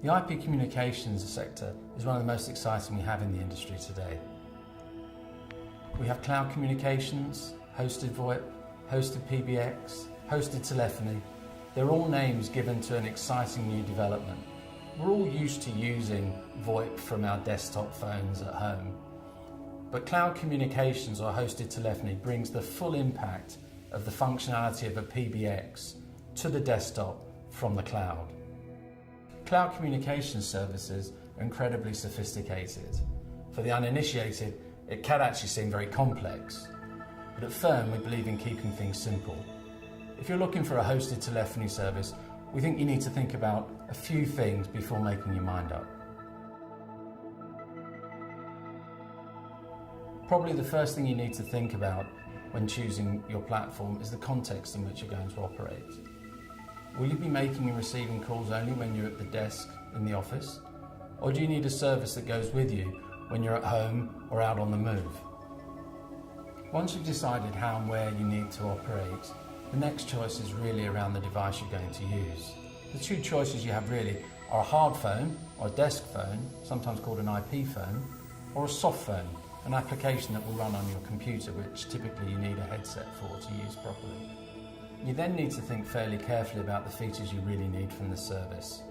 The IP communications sector is one of the most exciting we have in the industry today. We have cloud communications, hosted VoIP, hosted PBX, hosted telephony. They're all names given to an exciting new development. We're all used to using VoIP from our desktop phones at home. But cloud communications or hosted telephony brings the full impact of the functionality of a PBX to the desktop from the cloud. Cloud communication services are incredibly sophisticated. For the uninitiated, it can actually seem very complex. But at Fern, we believe in keeping things simple. If you're looking for a hosted telephony service, we think you need to think about a few things before making your mind up. Probably the first thing you need to think about when choosing your platform is the context in which you're going to operate. Will you be making and receiving calls only when you're at the desk in the office? Or do you need a service that goes with you when you're at home or out on the move? Once you've decided how and where you need to operate, the next choice is really around the device you're going to use. The two choices you have really are a hard phone or a desk phone, sometimes called an IP phone, or a soft phone, an application that will run on your computer, which typically you need a headset for to use properly. You then need to think fairly carefully about the features you really need from the service.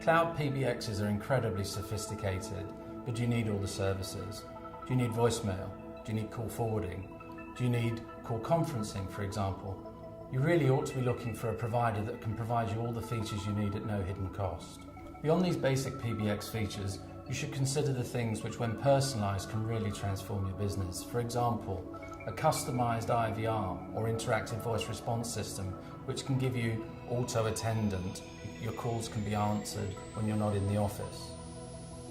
Cloud PBXs are incredibly sophisticated, but do you need all the services? Do you need voicemail? Do you need call forwarding? Do you need call conferencing, for example? You really ought to be looking for a provider that can provide you all the features you need at no hidden cost. Beyond these basic PBX features, you should consider the things which, when personalised, can really transform your business. For example, a customised IVR or interactive voice response system which can give you auto-attendant. Your calls can be answered when you're not in the office.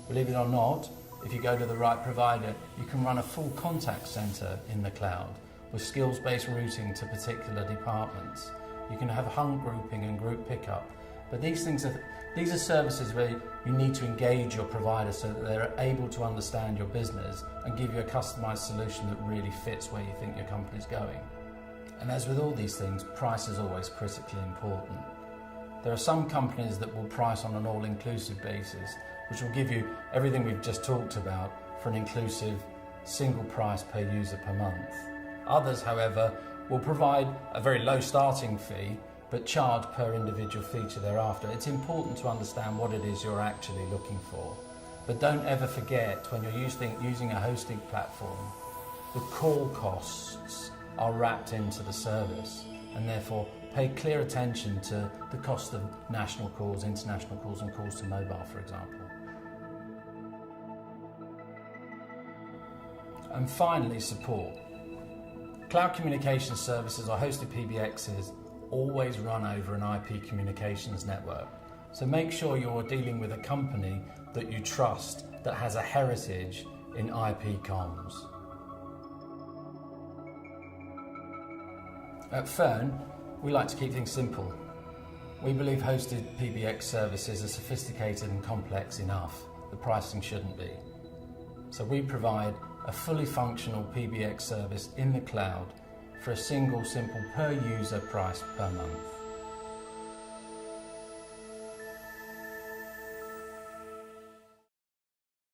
Believe it or not, if you go to the right provider, you can run a full contact centre in the cloud with skills-based routing to particular departments. You can have hung grouping and group pickup, but these are services where you need to engage your provider so that they're able to understand your business and give you a customised solution that really fits where you think your company's going. And as with all these things, price is always critically important. There are some companies that will price on an all-inclusive basis, which will give you everything we've just talked about for an inclusive single price per user per month. Others, however, will provide a very low starting fee but charge per individual feature thereafter. It's important to understand what it is you're actually looking for. But don't ever forget, when you're using a hosting platform, the call costs are wrapped into the service, and therefore pay clear attention to the cost of national calls, international calls and calls to mobile, for example. And finally, support. Cloud communication services or hosted PBXs always run over an IP communications network. So make sure you're dealing with a company that you trust, that has a heritage in IP comms. At Fern, we like to keep things simple. We believe hosted PBX services are sophisticated and complex enough. The pricing shouldn't be. So we provide a fully functional PBX service in the cloud for a single, simple per user price per month.